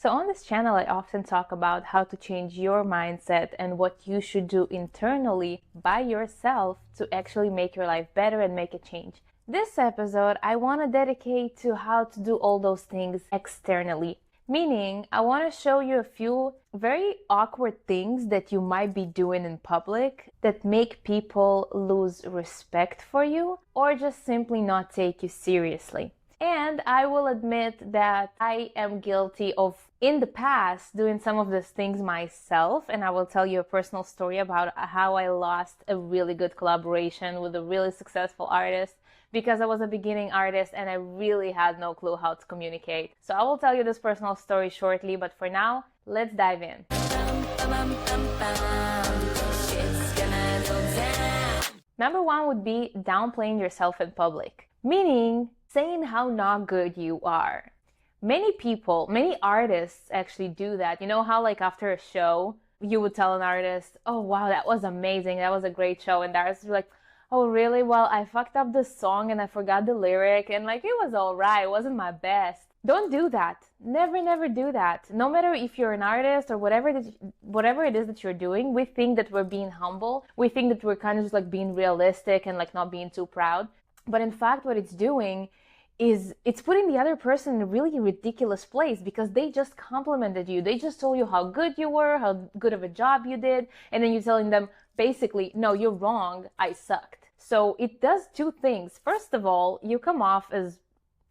So on this channel, I often talk about how to change your mindset and what you should do internally by yourself to actually make your life better and make a change. This episode, I want to dedicate to how to do all those things externally. Meaning, I want to show you a few very awkward things that you might be doing in public that make people lose respect for you or just simply not take you seriously. And I will admit that I am guilty of, in the past, doing some of these things myself. And I will tell you a personal story about how I lost a really good collaboration with a really successful artist because I was a beginning artist and I really had no clue how to communicate. So I will tell you this personal story shortly, but for now, let's dive in. Number one would be downplaying yourself in public, meaning saying how not good you are. Many people, many artists actually do that. You know how like after a show, you would tell an artist, oh wow, that was amazing, that was a great show, and the artist would be like, oh really? Well, I fucked up the song and I forgot the lyric and like it was alright, it wasn't my best. Don't do that. Never do that. No matter if you're an artist or whatever it is that you're doing, we think that we're being humble. We think that we're kind of just like being realistic and like not being too proud. But in fact, what it's doing is it's putting the other person in a really ridiculous place because they just complimented you. They just told you how good you were, how good of a job you did, and then you're telling them basically, no, you're wrong, I sucked. So it does two things. First of all, you come off as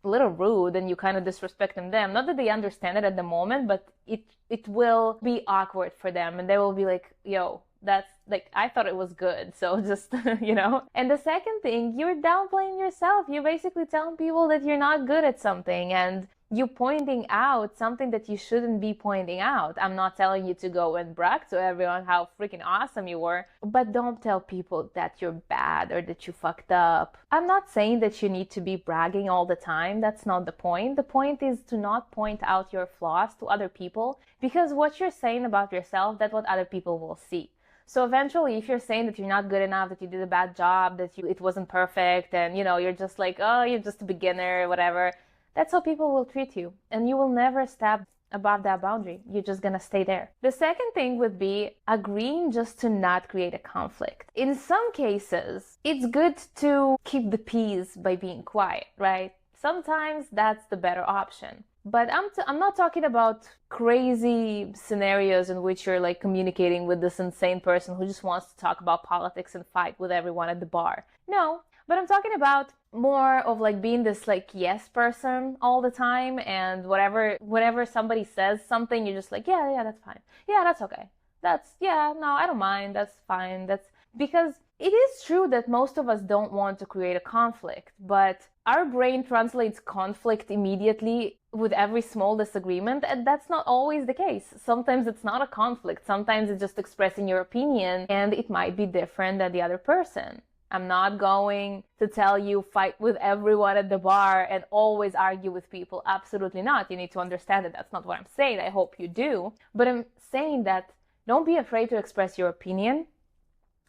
a little rude and you kind of disrespecting them. Not that they understand it at the moment, but it will be awkward for them and they will be like, yo, that's like, I thought it was good. So just, you know. And the second thing, you're downplaying yourself. You're basically telling people that you're not good at something and you pointing out something that you shouldn't be pointing out. I'm not telling you to go and brag to everyone how freaking awesome you were, but don't tell people that you're bad or that you fucked up. I'm not saying that you need to be bragging all the time. That's not the point. The point is to not point out your flaws to other people because what you're saying about yourself, that's what other people will see. So eventually, if you're saying that you're not good enough, that you did a bad job, that it wasn't perfect, and you know, you're just like, oh, you're just a beginner, whatever, that's how people will treat you. And you will never step above that boundary. You're just gonna stay there. The second thing would be agreeing just to not create a conflict. In some cases, it's good to keep the peace by being quiet, right? Sometimes that's the better option. But I'm not talking about crazy scenarios in which you're like communicating with this insane person who just wants to talk about politics and fight with everyone at the bar. No, but I'm talking about more of like being this like yes person all the time and whenever somebody says something, you're just like, yeah, that's fine. Yeah, that's okay. No, I don't mind. That's fine. That's because it is true that most of us don't want to create a conflict, but our brain translates conflict immediately with every small disagreement, and that's not always the case. Sometimes it's not a conflict. Sometimes it's just expressing your opinion, and it might be different than the other person. I'm not going to tell you fight with everyone at the bar and always argue with people. Absolutely not. You need to understand that that's not what I'm saying. I hope you do. But I'm saying that don't be afraid to express your opinion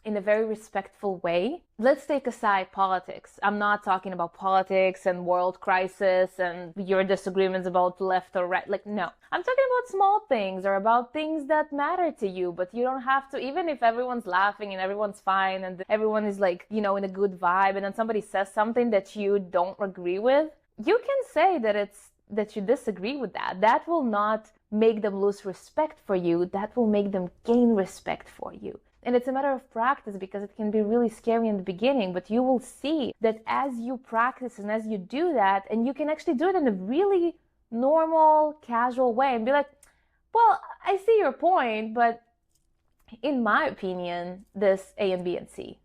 in a very respectful way. Let's take aside politics. I'm not talking about politics and world crisis and your disagreements about left or right. Like, no. I'm talking about small things or about things that matter to you, but you don't have to, even if everyone's laughing and everyone's fine and everyone is like, you know, in a good vibe, and then somebody says something that you don't agree with, you can say that you disagree with that. That will not make them lose respect for you. That will make them gain respect for you. And it's a matter of practice because it can be really scary in the beginning, but you will see that as you practice and as you do that, and you can actually do it in a really normal, casual way and be like, well, I see your point, but in my opinion, this A and B and C.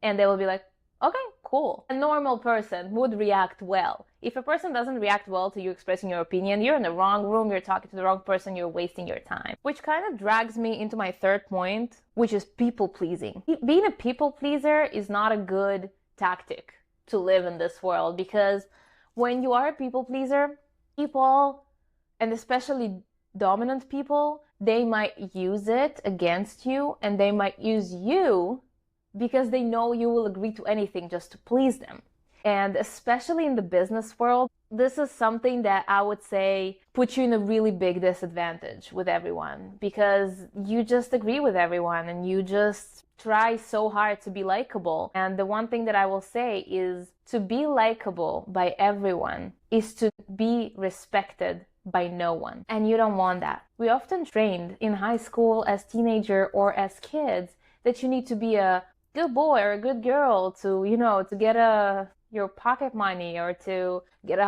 And they will be like, okay, cool. A normal person would react well. If a person doesn't react well to you expressing your opinion, you're in the wrong room, you're talking to the wrong person, you're wasting your time. Which kind of drags me into my third point, which is people pleasing. Being a people pleaser is not a good tactic to live in this world because when you are a people pleaser, people, and especially dominant people, they might use it against you and they might use you because they know you will agree to anything just to please them. And especially in the business world, this is something that I would say puts you in a really big disadvantage with everyone, because you just agree with everyone and you just try so hard to be likable. And the one thing that I will say is, to be likable by everyone is to be respected by no one. And you don't want that. We often trained in high school, as teenager or as kids, that you need to be a good boy or a good girl to, to get your pocket money, or to get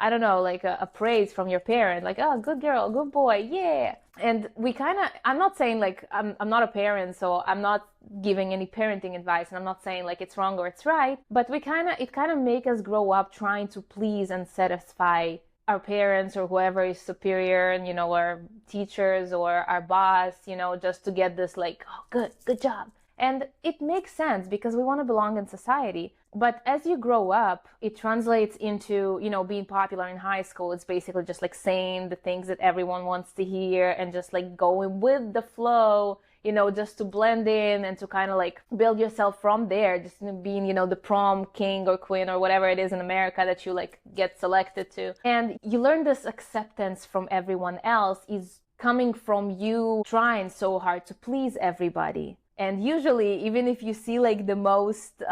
I don't know, like a praise from your parent, like, oh, good girl, good boy, yeah. And I'm not saying like, I'm not a parent, so I'm not giving any parenting advice, and I'm not saying like it's wrong or it's right, but it kind of make us grow up trying to please and satisfy our parents or whoever is superior, and, our teachers or our boss, just to get this like, oh, good job. And it makes sense because we want to belong in society. But as you grow up, it translates into, being popular in high school. It's basically just like saying the things that everyone wants to hear and just like going with the flow, just to blend in and to kind of like build yourself from there, just being, the prom king or queen or whatever it is in America that you like get selected to. And you learn this acceptance from everyone else is coming from you trying so hard to please everybody. And usually, even if you see like the most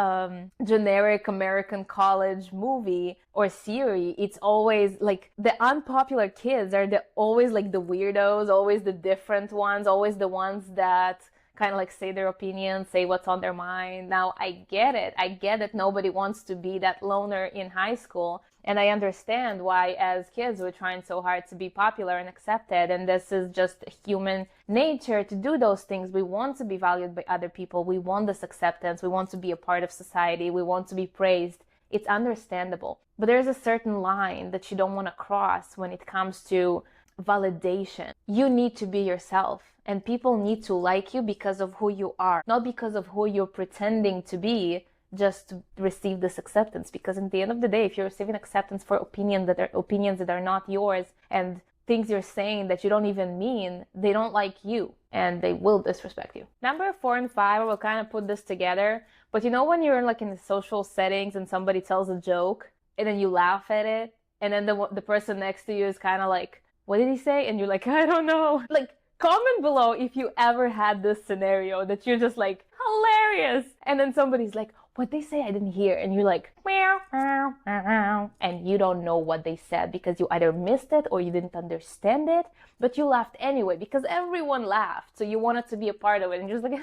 generic American college movie or series, it's always like the unpopular kids are always like the weirdos, always the different ones, always the ones that kind of like say their opinion, say what's on their mind. Now, I get it. I get that nobody wants to be that loner in high school. And I understand why, as kids, we're trying so hard to be popular and accepted. And this is just human nature to do those things. We want to be valued by other people. We want this acceptance. We want to be a part of society. We want to be praised. It's understandable. But there's a certain line that you don't want to cross when it comes to validation. You need to be yourself. And people need to like you because of who you are, not because of who you're pretending to be, just to receive this acceptance. Because at the end of the day, if you're receiving acceptance for opinions that are not yours, and things you're saying that you don't even mean, they don't like you and they will disrespect you. Number 4 and 5, I will kind of put this together. But when you're like in the social settings and somebody tells a joke and then you laugh at it, and then the person next to you is kind of like, what did he say? And you're like, I don't know. Like, comment below if you ever had this scenario that you're just like, hilarious. And then somebody's like, what they say I didn't hear. And you're like, meow, meow, meow. And you don't know what they said because you either missed it or you didn't understand it, but you laughed anyway because everyone laughed. So you wanted to be a part of it and you're just like,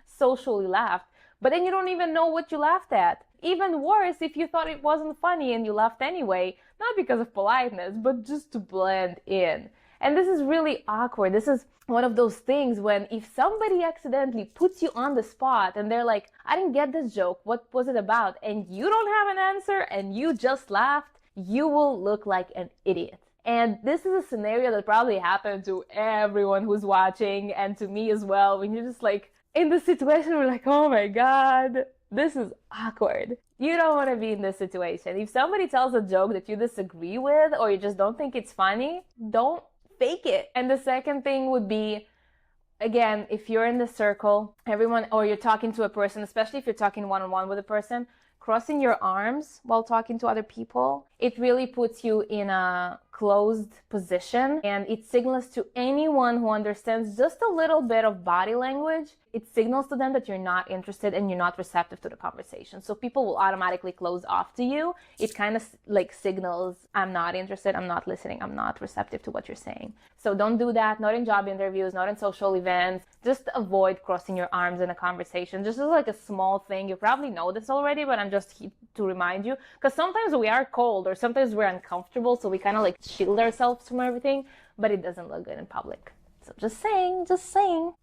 socially laughed. But then you don't even know what you laughed at. Even worse, if you thought it wasn't funny and you laughed anyway, not because of politeness, but just to blend in. And this is really awkward. This is one of those things when if somebody accidentally puts you on the spot and they're like, I didn't get this joke, what was it about? And you don't have an answer and you just laughed, you will look like an idiot. And this is a scenario that probably happened to everyone who's watching and to me as well. When you're just like in the situation, we're like, oh my God, this is awkward. You don't want to be in this situation. If somebody tells a joke that you disagree with or you just don't think it's funny, don't fake it. And the second thing would be, again, if you're in the circle, everyone, or you're talking to a person, especially if you're talking one-on-one with a person, crossing your arms while talking to other people, it really puts you in a closed position and it signals to anyone who understands just a little bit of body language, it signals to them that you're not interested and you're not receptive to the conversation. So people will automatically close off to you. It kind of like signals, I'm not interested, I'm not listening, I'm not receptive to what you're saying. So don't do that, not in job interviews, not in social events. Just avoid crossing your arms in a conversation. Just as like a small thing. You probably know this already, but I'm just here to remind you. Because sometimes we are cold or sometimes we're uncomfortable, so we kind of like shield ourselves from everything, but it doesn't look good in public. So just saying.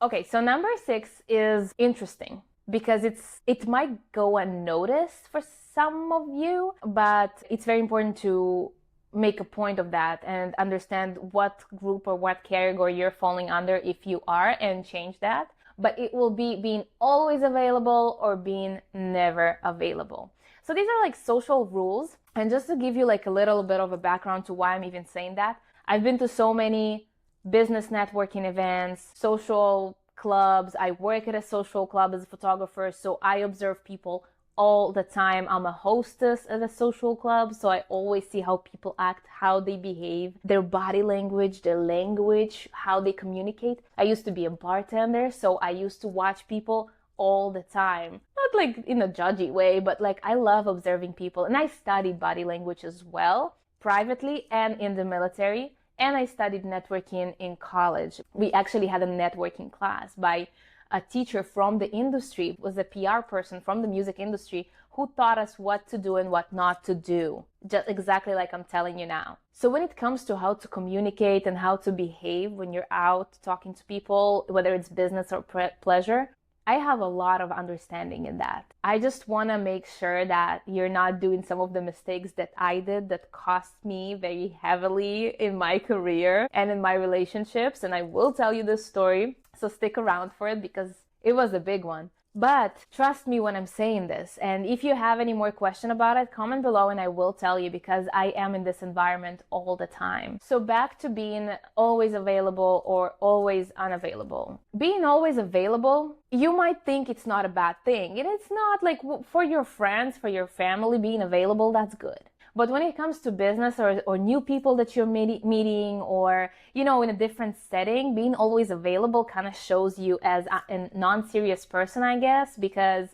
Okay, so number 6 is interesting because it might go unnoticed for some of you, but it's very important to make a point of that and understand what group or what category you're falling under if you are, and change that. But it will be being always available or being never available. So these are like social rules. And just to give you like a little bit of a background to why I'm even saying that, I've been to so many business networking events, social clubs. I work at a social club as a photographer, so I observe people all the time. I'm a hostess at a social club, so I always see how people act, how they behave, their body language, their language, how they communicate. I used to be a bartender, so I used to watch people all the time. Not like in a judgy way, but like I love observing people. And I studied body language as well, privately and in the military. And I studied networking in college. We actually had a networking class by a teacher from the industry, was a PR person from the music industry who taught us what to do and what not to do, just exactly like I'm telling you now. So when it comes to how to communicate and how to behave when you're out talking to people, whether it's business or pleasure, I have a lot of understanding in that. I just want to make sure that you're not doing some of the mistakes that I did that cost me very heavily in my career and in my relationships. And I will tell you this story, so stick around for it because it was a big one. But trust me when I'm saying this. And if you have any more question about it, comment below and I will tell you because I am in this environment all the time. So back to being always available or always unavailable. Being always available, you might think it's not a bad thing. And it's not. Like for your friends, for your family, being available, that's good. But when it comes to business or new people that you're meeting or, you know, in a different setting, being always available kind of shows you as a non-serious person, I guess, because,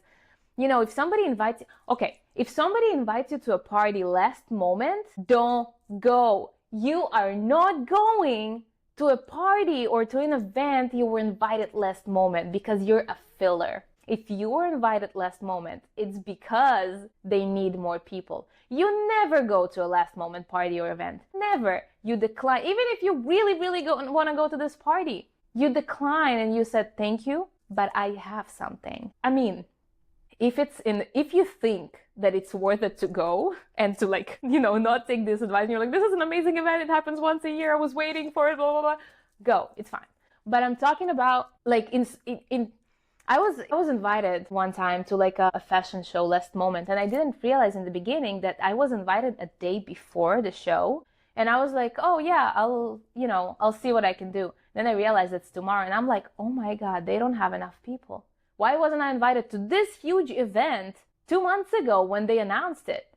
you know, if somebody invites you to a party last moment, don't go. You are not going to a party or to an event you were invited last moment because you're a filler. If you were invited last moment, it's because they need more people. You never go to a last moment party or event. Never. You decline. Even if you really, really want to go to this party, you decline and you said, thank you, but I have something. I mean, if you think that it's worth it to go and to like, you know, not take this advice and you're like, this is an amazing event. It happens once a year. I was waiting for it, blah, blah, blah. Go. It's fine. But I'm talking about like I was invited one time to like a fashion show last moment, and I didn't realize in the beginning that I was invited a day before the show. And I was like, oh yeah, I'll see what I can do. Then I realized it's tomorrow and I'm like, oh my God, they don't have enough people. Why wasn't I invited to this huge event 2 months ago when they announced it?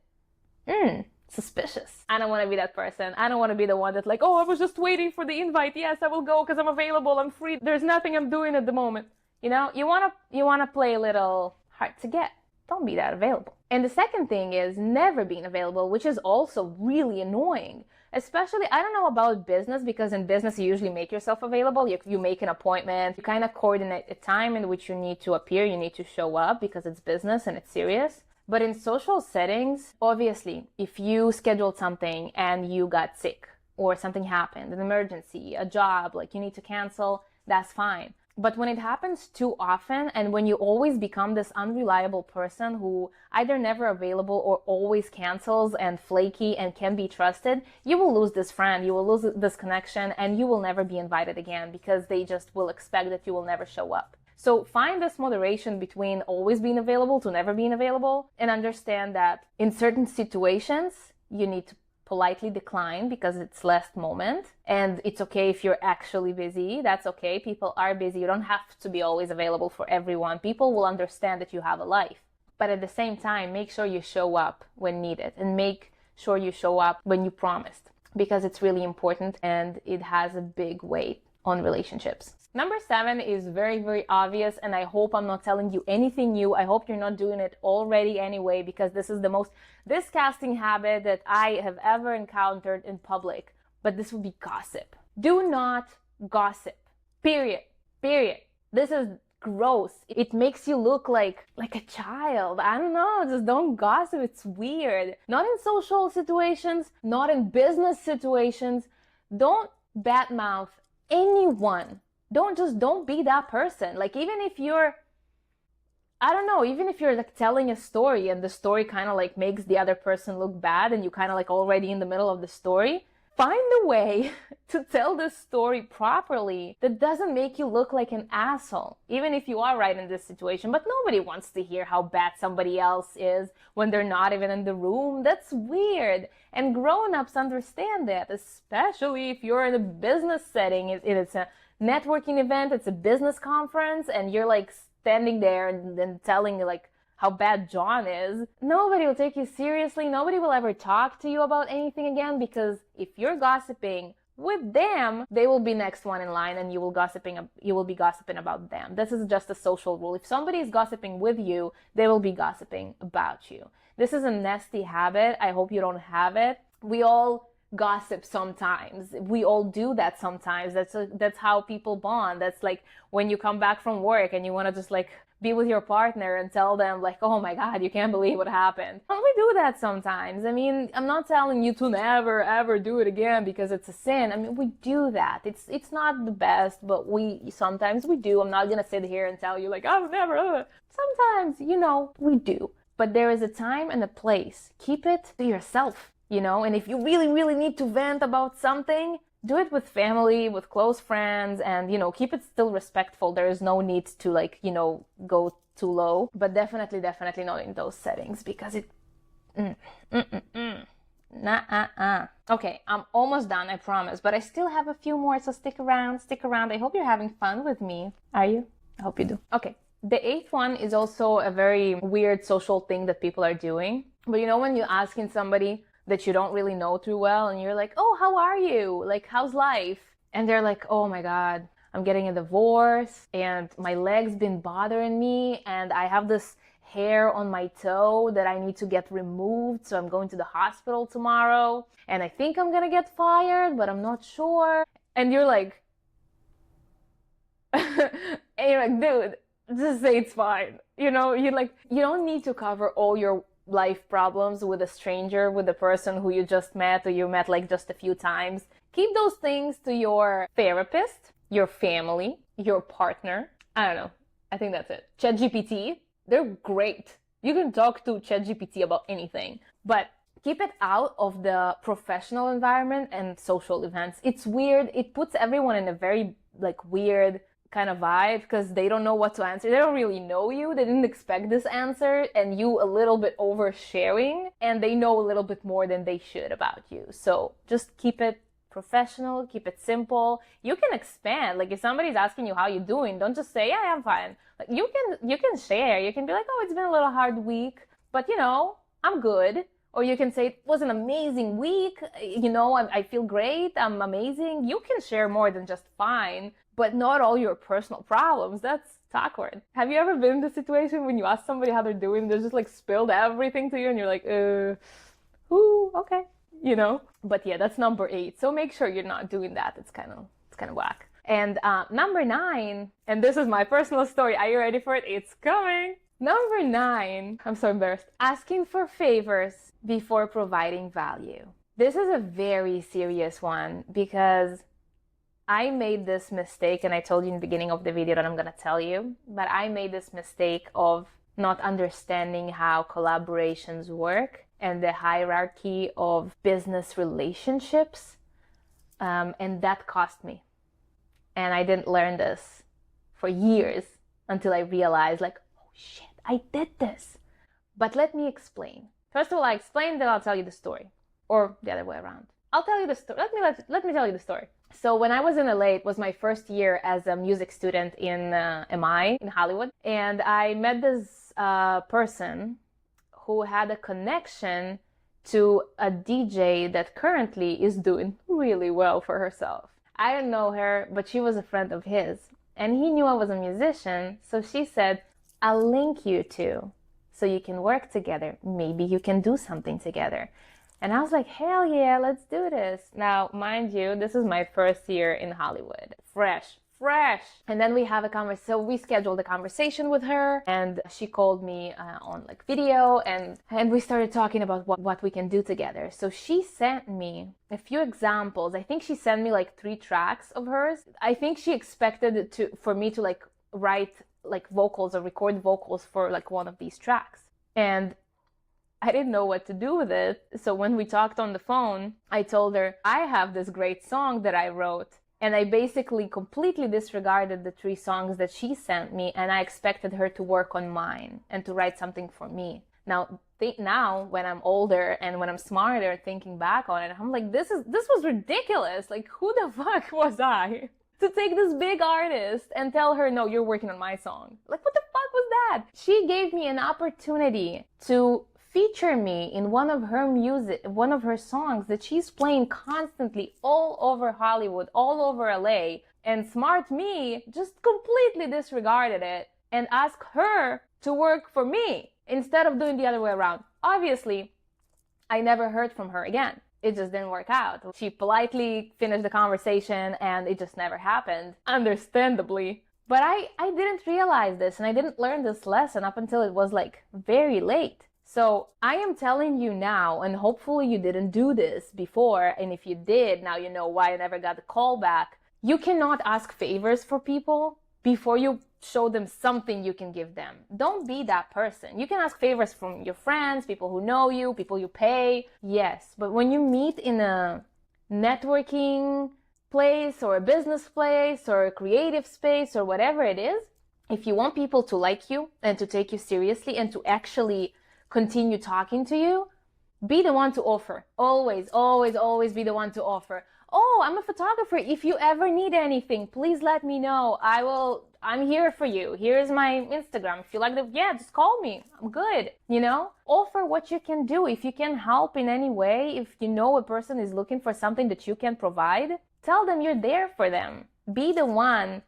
Suspicious. I don't want to be that person. I don't want to be the one that's like, oh, I was just waiting for the invite. Yes, I will go because I'm available. I'm free. There's nothing I'm doing at the moment. You know, you want to play a little hard to get. Don't be that available. And the second thing is never being available, which is also really annoying. Especially, I don't know about business, because in business you usually make yourself available. You make an appointment, you kind of coordinate a time in which you need to appear, you need to show up because it's business and it's serious. But in social settings, obviously, if you scheduled something and you got sick or something happened, an emergency, a job, like you need to cancel, that's fine. But when it happens too often and when you always become this unreliable person who either never available or always cancels and flaky and can be trusted, you will lose this friend, you will lose this connection, and you will never be invited again because they just will expect that you will never show up. So find this moderation between always being available to never being available, and understand that in certain situations, you need to politely decline because it's last moment, and it's okay if you're actually busy. That's okay. People are busy. You don't have to be always available for everyone. People will understand that you have a life. But at the same time, make sure you show up when needed, and make sure you show up when you promised, because it's really important and it has a big weight on relationships. Number 7 is very, very obvious, and I hope I'm not telling you anything new. I hope you're not doing it already anyway, because this is the most disgusting habit that I have ever encountered in public. But this would be gossip. Do not gossip. Period. This is gross. It makes you look like a child. I don't know. Just don't gossip. It's weird. Not in social situations, not in business situations. Don't badmouth anyone. Don't be that person. Like, even if you're like telling a story and the story kind of like makes the other person look bad and you kind of like already in the middle of the story, find a way to tell the story properly that doesn't make you look like an asshole, even if you are right in this situation. But nobody wants to hear how bad somebody else is when they're not even in the room. That's weird. And grown-ups understand that, especially if you're in a business setting. It's a networking event, it's a business conference, and you're like standing there and then telling like how bad John is, nobody will take you seriously. Nobody will ever talk to you about anything again, because if you're gossiping with them, they will be next one in line, and you will be gossiping about them. This is just a social rule. If somebody is gossiping with you, they will be gossiping about you. This is a nasty habit. I hope you don't have it. We all gossip sometimes. We all do that sometimes. That's how people bond. That's like when you come back from work and you want to just like be with your partner and tell them like, oh my God, you can't believe what happened. And we do that sometimes. I mean, I'm not telling you to never ever do it again because it's a sin. I mean, we do that. It's not the best, but sometimes we do. I'm not gonna sit here and tell you like, I've never. Sometimes, we do. But there is a time and a place. Keep it to yourself, and if you really, really need to vent about something, do it with family, with close friends, and, keep it still respectful. There is no need to go too low, but definitely not in those settings, because Okay, I'm almost done, I promise, but I still have a few more, so stick around. I hope you're having fun with me. Are you? I hope you do. Okay. The 8th one is also a very weird social thing that people are doing. But when you're asking somebody that you don't really know too well, and you're like, oh, how are you? Like, how's life? And they're like, oh my God, I'm getting a divorce, and my leg's been bothering me, and I have this hair on my toe that I need to get removed, so I'm going to the hospital tomorrow, and I think I'm gonna get fired, but I'm not sure. And you're like, dude, just say it's fine. You don't need to cover all your life problems with a stranger, with a person who you just met, or you met like just a few times. Keep those things to your therapist, your family, your partner. I don't know. I think that's it. ChatGPT, they're great. You can talk to ChatGPT about anything, but keep it out of the professional environment and social events. It's weird. It puts everyone in a very weird kind of vibe, because they don't know what to answer. They don't really know you. They didn't expect this answer, and you a little bit oversharing, and they know a little bit more than they should about you. So just keep it professional, keep it simple. You can expand. Like, if somebody's asking you how you're doing, don't just say, yeah, I'm fine. Like, you can share. You can be like, oh, it's been a little hard week, but I'm good. Or you can say, it was an amazing week. I feel great. I'm amazing. You can share more than just fine, but not all your personal problems. That's awkward. Have you ever been in the situation when you ask somebody how they're doing, they just spilled everything to you, and you're like, okay, But yeah, that's number 8. So make sure you're not doing that. It's kind of whack. And number 9, and this is my personal story. Are you ready for it? It's coming. Number 9, I'm so embarrassed. Asking for favors before providing value. This is a very serious one, because I made this mistake, and I told you in the beginning of the video that I'm going to tell you, but I made this mistake of not understanding how collaborations work and the hierarchy of business relationships, and that cost me. And I didn't learn this for years until I realized, oh shit, I did this. But let me explain. First of all, I explain, then I'll tell you the story, or the other way around. I'll tell you the story. Let me tell you the story. So when I was in LA, it was my first year as a music student in MI in Hollywood, and I met this person who had a connection to a DJ that currently is doing really well for herself. I didn't know her, but she was a friend of his, and he knew I was a musician, so she said, I'll link you two so you can work together. Maybe you can do something together. And I was like, hell yeah, let's do this. Now, mind you, this is my first year in Hollywood. Fresh. And then we have a conversation. So we scheduled a conversation with her, and she called me on video, and we started talking about what we can do together. So she sent me a few examples. I think she sent me 3 tracks of hers. I think she expected for me to write vocals or record vocals for one of these tracks. And I didn't know what to do with it. So when we talked on the phone, I told her, I have this great song that I wrote. And I basically completely disregarded the 3 songs that she sent me, and I expected her to work on mine and to write something for me. Now when I'm older and when I'm smarter, thinking back on it, I'm like, this was ridiculous. Who the fuck was I to take this big artist and tell her, no, you're working on my song? What the fuck was that? She gave me an opportunity to feature me in one of her songs that she's playing constantly all over Hollywood, all over LA. And smart me just completely disregarded it and asked her to work for me instead of doing the other way around. Obviously, I never heard from her again. It just didn't work out. She politely finished the conversation and it just never happened, understandably. But I didn't realize this and I didn't learn this lesson up until it was like very late. So I am telling you now, and hopefully you didn't do this before, and if you did, now you know why I never got the call back. You cannot ask favors for people before you show them something you can give them. Don't be that person. You can ask favors from your friends, people who know you, people you pay, yes. But when you meet in a networking place or a business place or a creative space or whatever it is, if you want people to like you and to take you seriously and to actually continue talking to you, be the one to offer. Always, always, always be the one to offer. Oh, I'm a photographer. If you ever need anything, please let me know. I'm here for you. Here's my Instagram. If you like just call me. I'm good. Offer what you can do. If you can help in any way, if you know a person is looking for something that you can provide, tell them you're there for them. Be the one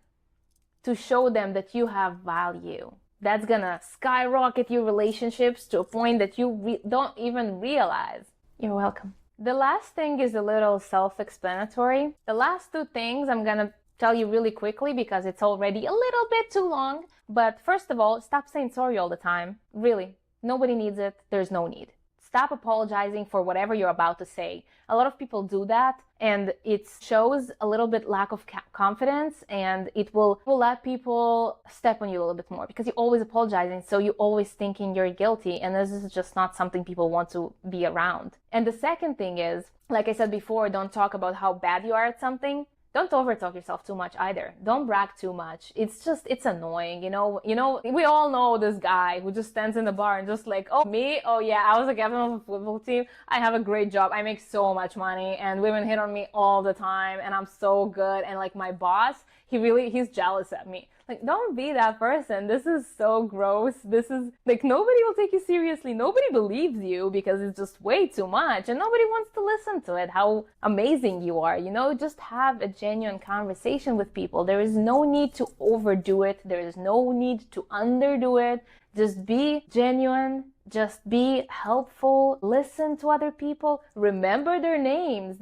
to show them that you have value. That's gonna skyrocket your relationships to a point that you don't even realize. You're welcome. The last thing is a little self-explanatory. The last two things I'm gonna tell you really quickly because it's already a little bit too long. But first of all, stop saying sorry all the time. Really, nobody needs it. There's no need. Stop apologizing for whatever you're about to say. A lot of people do that and it shows a little bit lack of confidence and it will let people step on you a little bit more because you're always apologizing. So you're always thinking you're guilty and this is just not something people want to be around. And the second thing is, like I said before, don't talk about how bad you are at something. Don't overtalk yourself too much either. Don't brag too much. It's annoying, we all know this guy who just stands in the bar and just like, oh, me? Oh yeah, I was a captain of a football team. I have a great job. I make so much money and women hit on me all the time and I'm so good. And like my boss, he's jealous at me. Like, don't be that person. This is so gross. This is like, nobody will take you seriously. Nobody believes you because it's just way too much and nobody wants to listen to it, how amazing you are. Just have a genuine conversation with people. There is no need to overdo it. There is no need to underdo it. Just be genuine. Just be helpful. Listen to other people. Remember their names.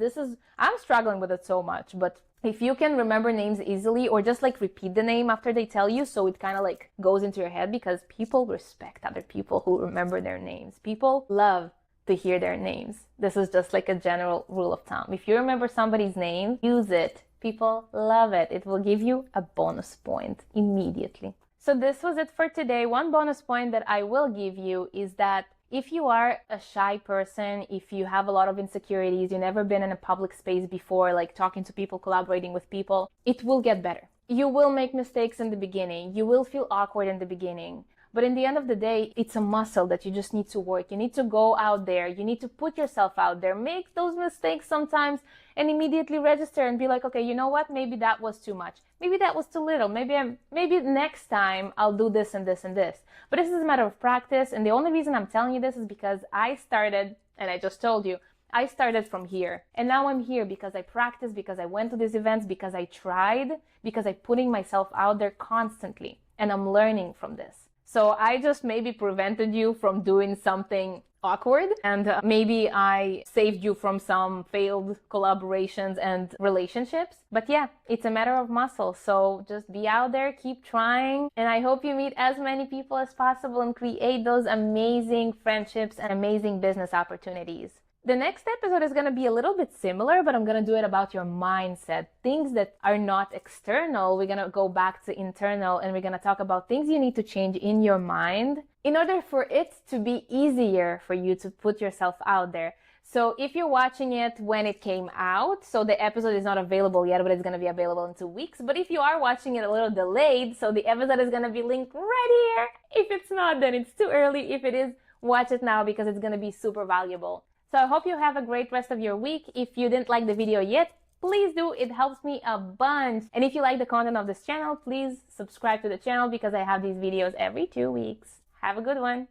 I'm struggling with it so much, but if you can remember names easily or just like repeat the name after they tell you so it kind of like goes into your head because people respect other people who remember their names. People love to hear their names. This is just like a general rule of thumb. If you remember somebody's name, use it. People love it. It will give you a bonus point immediately. So this was it for today. One bonus point that I will give you is that if you are a shy person, if you have a lot of insecurities, you've never been in a public space before, like talking to people, collaborating with people, it will get better. You will make mistakes in the beginning. You will feel awkward in the beginning. But in the end of the day, it's a muscle that you just need to work. You need to go out there. You need to put yourself out there. Make those mistakes sometimes and immediately register and be like, okay, you know what? Maybe that was too much. Maybe that was too little. Maybe next time I'll do this and this and this. But this is a matter of practice. And the only reason I'm telling you this is because I started, and I just told you, I started from here. And now I'm here because I practiced, because I went to these events, because I tried, because I'm putting myself out there constantly. And I'm learning from this. So I just maybe prevented you from doing something awkward and maybe I saved you from some failed collaborations and relationships. But yeah, it's a matter of muscle. So just be out there, keep trying. And I hope you meet as many people as possible and create those amazing friendships and amazing business opportunities. The next episode is going to be a little bit similar, but I'm going to do it about your mindset. Things that are not external, we're going to go back to internal and we're going to talk about things you need to change in your mind in order for it to be easier for you to put yourself out there. So if you're watching it when it came out, so the episode is not available yet, but it's going to be available in 2 weeks. But if you are watching it a little delayed, so the episode is going to be linked right here. If it's not, then it's too early. If it is, watch it now because it's going to be super valuable. So I hope you have a great rest of your week. If you didn't like the video yet, please do. It helps me a bunch. And if you like the content of this channel, please subscribe to the channel because I have these videos every 2 weeks. Have a good one.